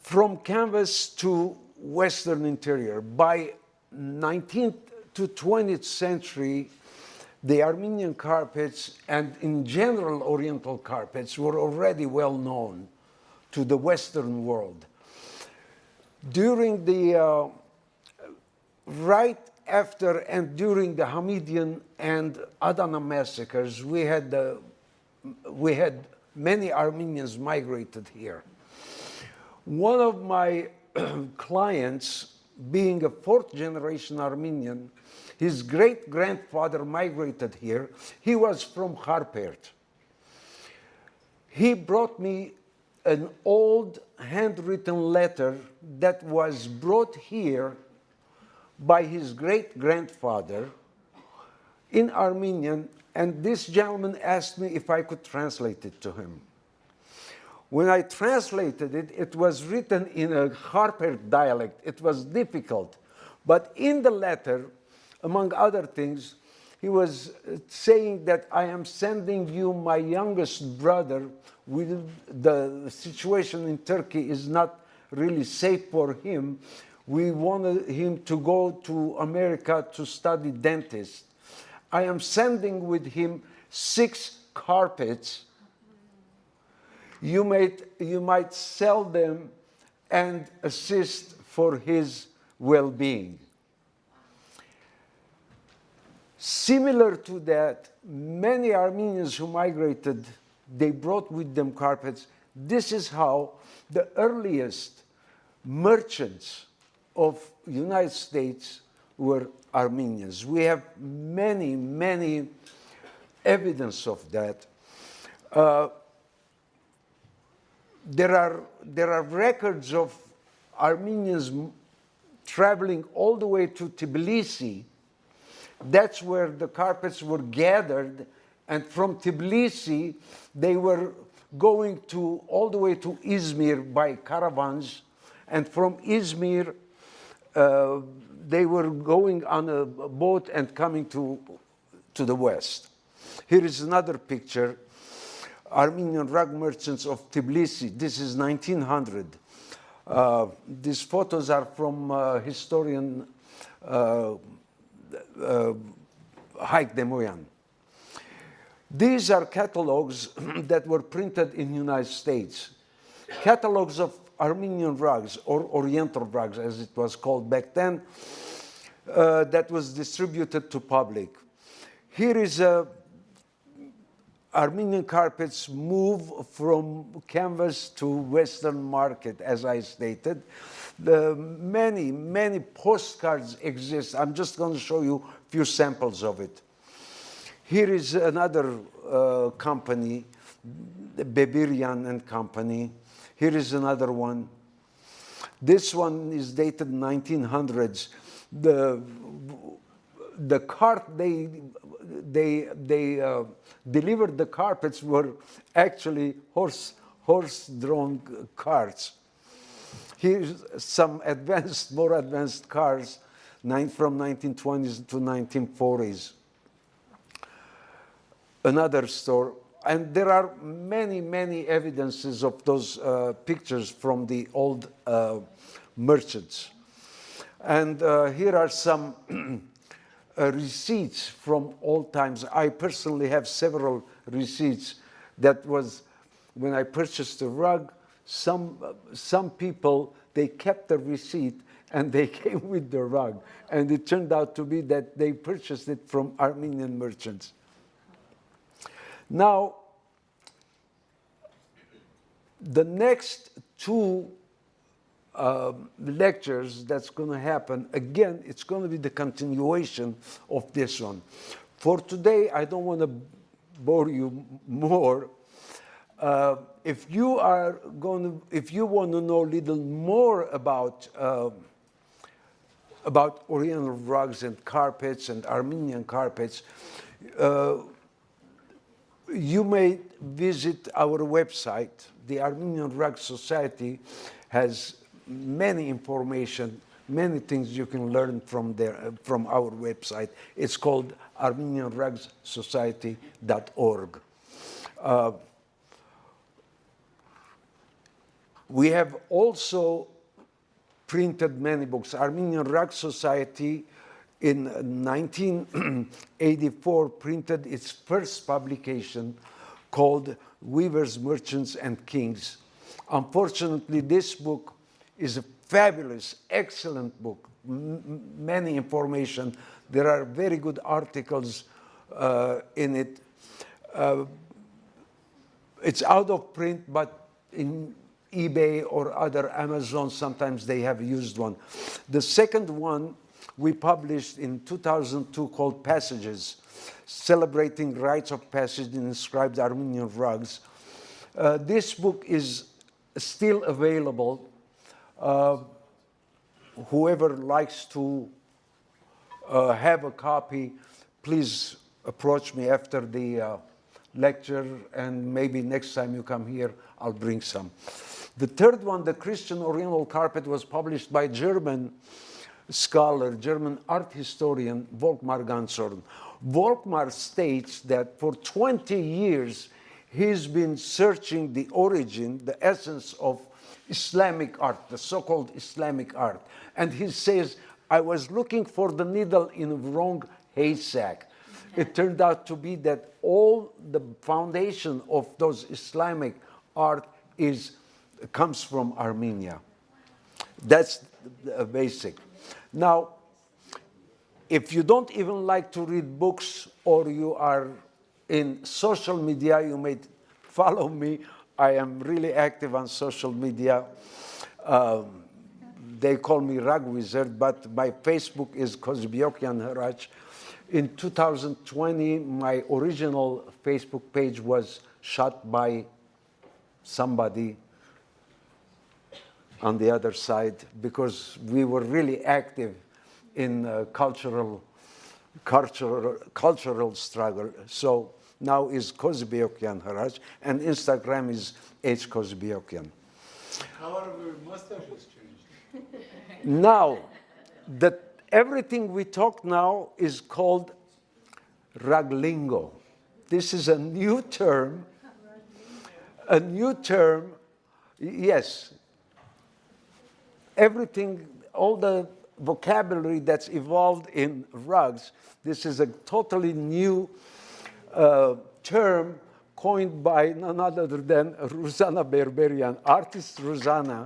From canvas to Western interior, by 19th to 20th century, the Armenian carpets and in general Oriental carpets were already well known to the Western world. During the, right after and during the Hamidian and Adana massacres, we had many Armenians migrated here. One of my clients, being a fourth generation Armenian, his great-grandfather migrated here. He was from Harpert. He brought me an old handwritten letter that was brought here by his great-grandfather in Armenian, and this gentleman asked me if I could translate it to him. When I translated it, it was written in a Harpert dialect. It was difficult. But in the letter, among other things, he was saying that I am sending you my youngest brother. The situation in Turkey is not really safe for him. We wanted him to go to America to study dentist. I am sending with him 6 carpets. You might sell them and assist for his well-being. Similar to that, many Armenians who migrated, they brought with them carpets. This is how the earliest merchants of the United States were Armenians. We have many, many evidence of that. There are records of Armenians traveling all the way to Tbilisi. That's where the carpets were gathered, and from Tbilisi they were going all the way to Izmir by caravans, and from Izmir they were going on a boat and coming to the west. Here is another picture. Armenian rug merchants of Tbilisi. This is 1900. These photos are from historian Haik Demoyan. These are catalogs that were printed in the United States. Catalogs of Armenian rugs, or Oriental rugs as it was called back then, that was distributed to public. Here is Armenian carpets move from canvas to Western market, as I stated. Many postcards exist. I'm just going to show you a few samples of it. Here is another company, the Beberian and Company. Here is another one. This one is dated 1900s. The cart they delivered the carpets were actually horse-drawn carts. Here's some more advanced cars from 1920s to 1940s. Another store, and there are many evidences of those pictures from the old merchants. And here are some receipts from old times. I personally have several receipts. That was when I purchased a rug. Some people, they kept the receipt and they came with the rug, and it turned out to be that they purchased it from Armenian merchants. Now, the next two lectures that's going to happen, again, it's going to be the continuation of this one. For today, I don't want to bore you more. If you want to know a little more about Oriental rugs and carpets and Armenian carpets, you may visit our website. The Armenian Rug Society has many information, many things you can learn from our website. It's called armenianrugsociety.org. We have also printed many books. Armenian Rug Society in 1984 printed its first publication called Weavers, Merchants, and Kings. Unfortunately, this book is a fabulous, excellent book, many information. There are very good articles in it. It's out of print, but in eBay or other Amazon, sometimes they have used one. The second one we published in 2002 called Passages, Celebrating Rites of Passage in Inscribed Armenian Rugs. This book is still available. Whoever likes to have a copy, please approach me after the lecture, and maybe next time you come here, I'll bring some. The third one, The Christian Oriental Carpet, was published by German scholar, German art historian, Volkmar Gansorn. Volkmar states that for 20 years, he's been searching the origin, the essence of Islamic art, the so-called Islamic art. And he says, I was looking for the needle in the wrong haystack. It turned out to be that all the foundation of those Islamic art comes from Armenia. That's the basic. Now, if you don't even like to read books, or you are in social media, you may follow me. I am really active on social media. They call me Rug Wizard, but my Facebook is Kozibeyokian Hratch. In 2020, my original Facebook page was shut by somebody on the other side, because we were really active in cultural struggle. So now is Kozibeyokian Hratch, and Instagram is H. Kozibeyokian. However, your mustache has changed. Now, everything we talk now is called ruglingo. This is a new term. A new term, yes. Everything, all the vocabulary that's evolved in rugs, this is a totally new term coined by none other than Ruzana Berberian, artist Ruzana.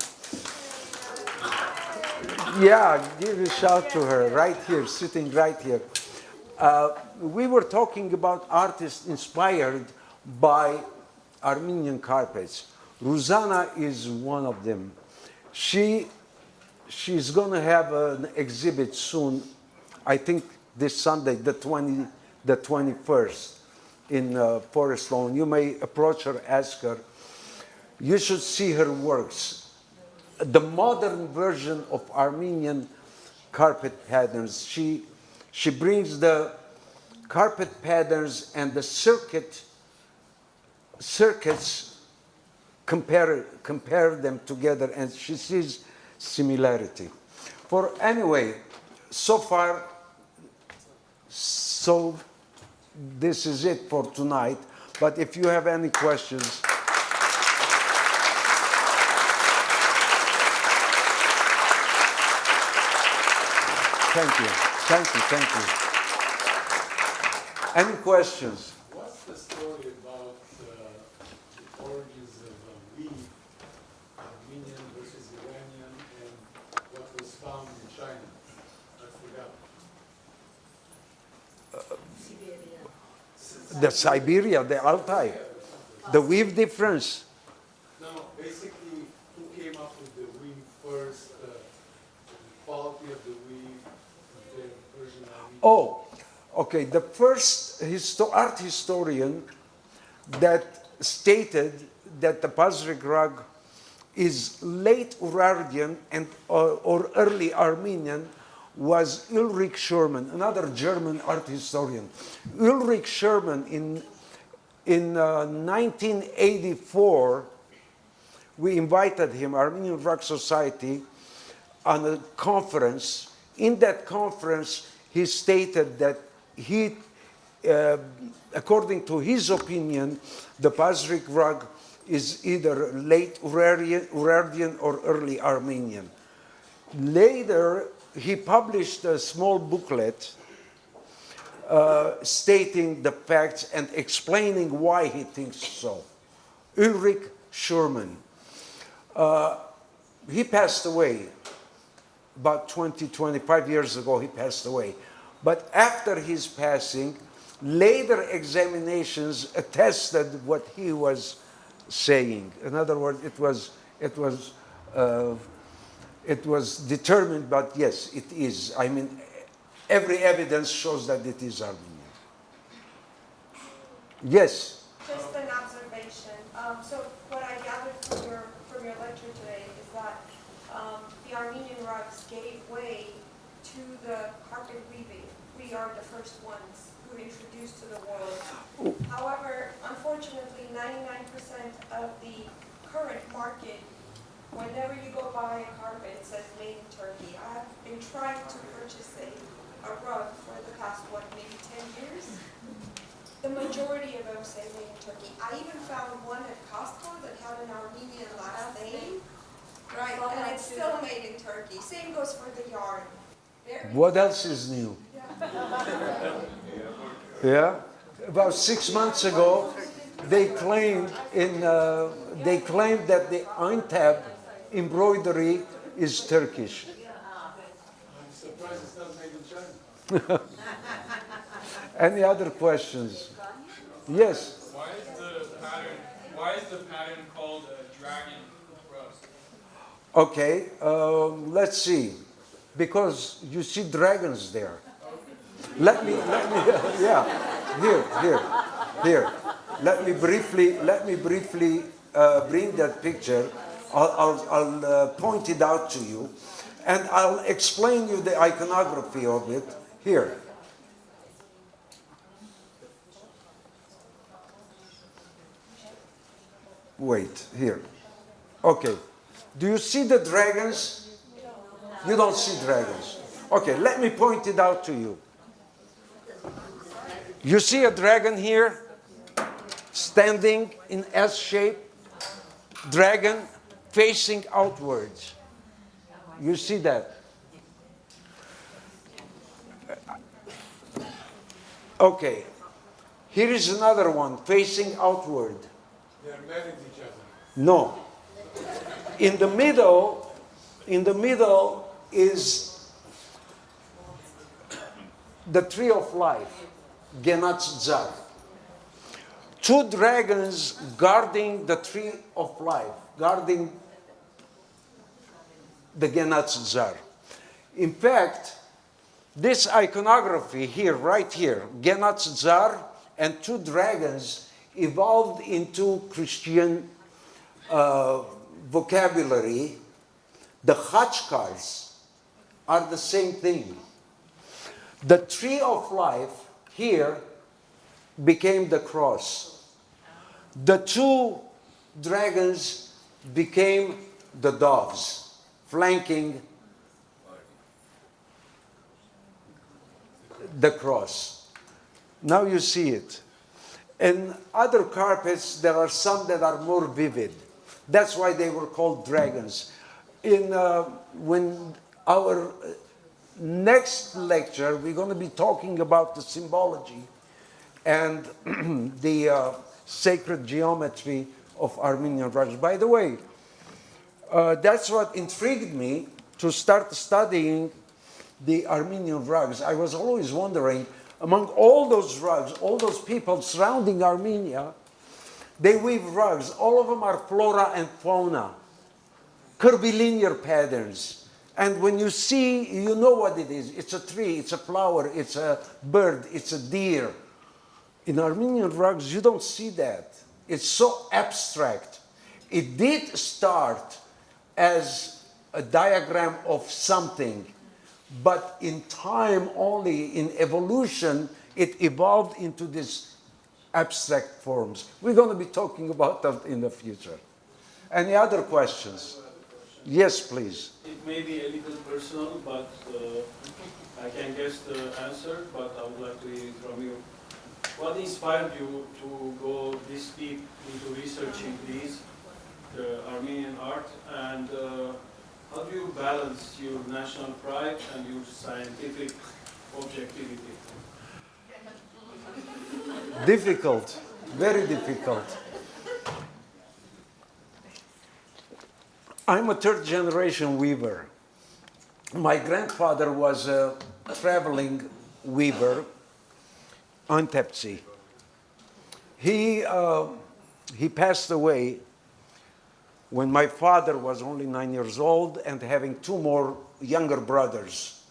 Yeah, give a shout to her right here, sitting right here. We were talking about artists inspired by Armenian carpets. Ruzana is one of them. She's going to have an exhibit soon, I think this Sunday, the 21st, in Forest Lawn. You may approach her, ask her. You should see her works. The modern version of Armenian carpet patterns. She brings the carpet patterns and the circuits, compare them together, and she sees similarity. For anyway, so far, so this is it for tonight. But if you have any questions, thank you. Any questions? What's the story about the origins of weave, Armenian versus Iranian, and what was found in China? I forgot. The Siberia, the Altai, the weave difference. No, basically, who came up with the weave first, the quality of the weave, the Persian Armenian? Oh, okay. The first art historian that stated that the Pazrik rug is late Urartian and or early Armenian was Ulrich Scherman, another German art historian. Ulrich Scherman in 1984, we invited him, Armenian Rug Society, on a conference. In that conference, he stated that according to his opinion, the Pazrik rug is either late Urartian or early Armenian. Later, he published a small booklet stating the facts and explaining why he thinks so. Ulrich Scherman. He passed away about 25 years ago. He passed away. But after his passing, later examinations attested what he was saying. In other words, it was determined, but yes, it is. I mean, every evidence shows that it is Armenian. Yes? Just an observation. So what I gathered from your lecture today is that the Armenian rugs gave way to the carpet weaving. We are the first ones who introduced to the world. However, unfortunately, 99% of the current market, whenever you go buy a carpet, it says made in Turkey. I have been trying to purchase a rug for the past, maybe 10 years. The majority of them say made in Turkey. I even found one at Costco that had an Armenian last name. Right, and it's still made in Turkey. Same goes for the yarn. What else is new? Yeah? About 6 months ago, they claimed that the Eintab embroidery is Turkish. I'm surprised it's not made in China. Any other questions? Yes. Why is the pattern called a dragon rug? Okay, let's see. Because you see dragons there. Let me, yeah, here. Let me briefly bring that picture. I'll point it out to you, and I'll explain you the iconography of it here. Wait, here. Okay. Do you see the dragons? You don't see dragons. Okay, let me point it out to you. You see a dragon here, standing in S shape, dragon facing outwards. You see that? Okay, here is another one facing outward. They are married each other. No. In the middle is the tree of life, Genats Zar. two dragons guarding the tree of life, guarding the Genatszar. In fact, this iconography here, right here, Genatszar and two dragons evolved into Christian vocabulary. The Hratch are the same thing. The tree of life here became the cross. The two dragons became the doves, flanking the cross. Now you see it. In other carpets, there are some that are more vivid. That's why they were called dragons. When our next lecture, we're going to be talking about the symbology and the sacred geometry of Armenian rugs. By the way, that's what intrigued me to start studying the Armenian rugs. I was always wondering, among all those rugs, all those people surrounding Armenia, they weave rugs. All of them are flora and fauna, curvilinear patterns. And when you see, you know what it is. It's a tree, it's a flower, it's a bird, it's a deer. In Armenian rugs, you don't see that. It's so abstract. It did start as a diagram of something, but in time only, in evolution, it evolved into these abstract forms. We're going to be talking about that in the future. Any other questions? Yes, please. It may be a little personal, but I can guess the answer, but I would like to hear it from you. What inspired you to go this deep into researching these, the Armenian art, and how do you balance your national pride and your scientific objectivity? Difficult, very difficult. I'm a third generation weaver. My grandfather was a traveling weaver on Tepsi. He passed away when my father was only 9 years old and having two more younger brothers.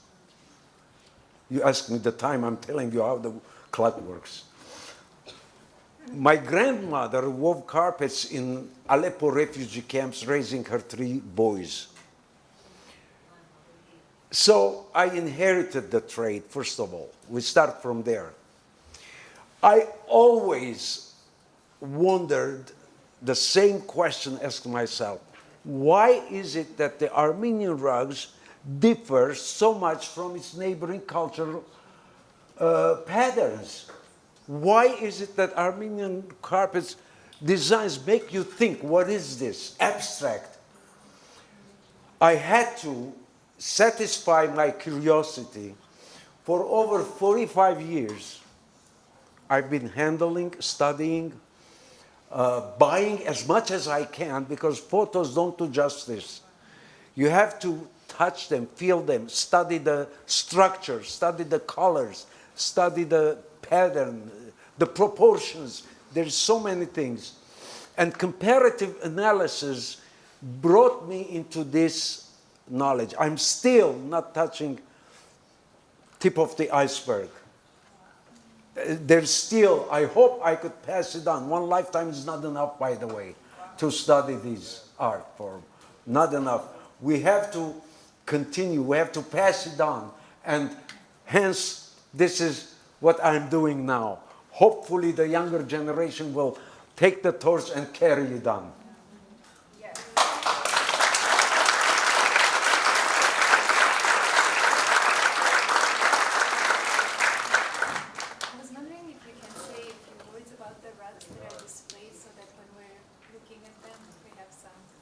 You ask me the time, I'm telling you how the clock works. My grandmother wove carpets in Aleppo refugee camps, raising her 3 boys. So I inherited the trade, first of all. We start from there. I always wondered the same question, asked myself, why is it that the Armenian rugs differ so much from its neighboring cultural patterns? Why is it that Armenian carpets designs make you think, what is this? Abstract. I had to satisfy my curiosity. For over 45 years, I've been handling, studying, buying as much as I can, because photos don't do justice. You have to touch them, feel them, study the structure, study the colors, study the pattern, the proportions. There's so many things. And comparative analysis brought me into this knowledge. I'm still not touching tip of the iceberg. There's still, I hope I could pass it on. One lifetime is not enough, by the way, to study this art form. Not enough. We have to continue. We have to pass it on. And hence, this is what I'm doing now. Hopefully, the younger generation will take the torch and carry it on.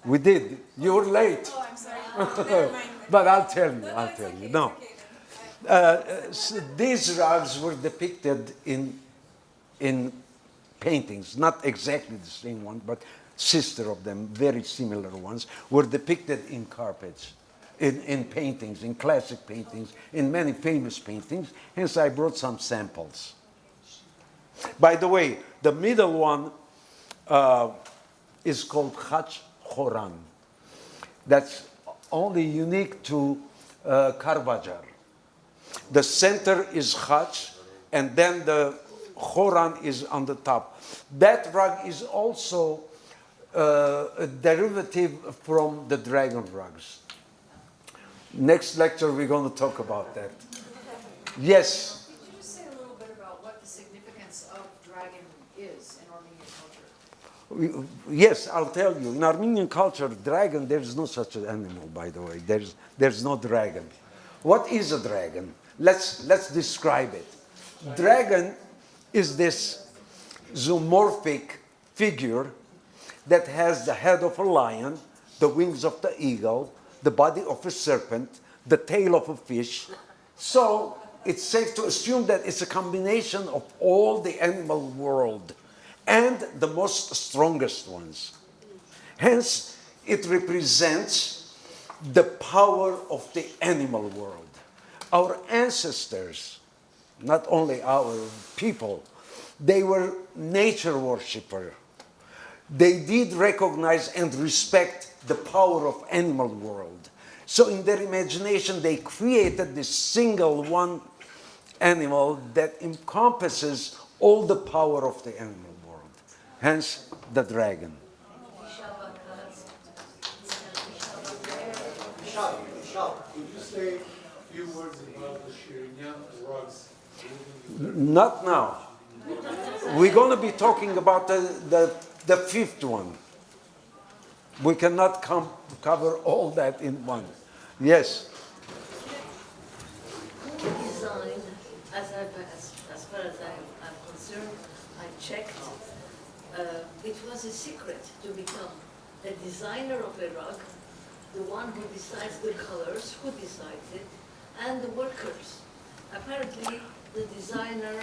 We did. You were late. Oh, I'm sorry. Never mind. But I'll tell you. I'll It's tell okay, you. No. it's okay. So these rugs were depicted in paintings, not exactly the same one, but sister of them, very similar ones, were depicted in carpets, in paintings, in classic paintings, in many famous paintings. Hence, I brought some samples. By the way, the middle one is called Hratch Kozibeyokian. That's only unique to Karvajar. The center is Hratch, and then the Koran is on the top. That rug is also a derivative from the dragon rugs. Next lecture, we're going to talk about that. Yes? Could you say a little bit about what the significance of dragon is in Armenian culture? Yes, I'll tell you. In Armenian culture, dragon, there's no such an animal, by the way. There's no dragon. What is a dragon? Let's describe it. Dragon is this zoomorphic figure that has the head of a lion, the wings of the eagle, the body of a serpent, the tail of a fish. So it's safe to assume that it's a combination of all the animal world and the most strongest ones. Hence, it represents the power of the animal world. Our ancestors, not only our people, they were nature worshippers. They did recognize and respect the power of animal world. So in their imagination, they created this single one animal that encompasses all the power of the animal world. Hence, the dragon. Could you say a few words about the Shirinian rugs? Not now. We're going to be talking about the fifth one. We cannot cover all that in one. Yes. Design, as far as I'm concerned, I checked. It was a secret to become the designer of a rug, the one who decides the colors, who decides it, and the workers. Apparently, the designer,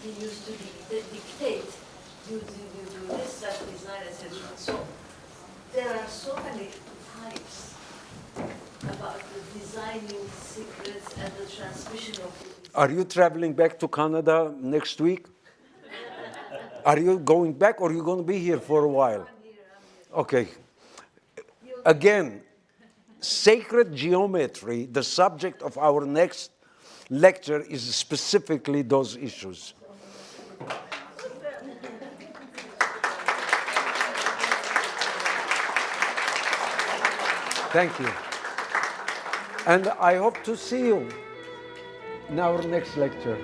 he used to dictate, you do this, that design, etc. So there are so many types about the designing secrets and the transmission of it. Are you traveling back to Canada next week? Are you going back or are you going to be here for a while? Okay. Again, sacred geometry, the subject of our next lecture, is specifically those issues. Thank you. And I hope to see you in our next lecture.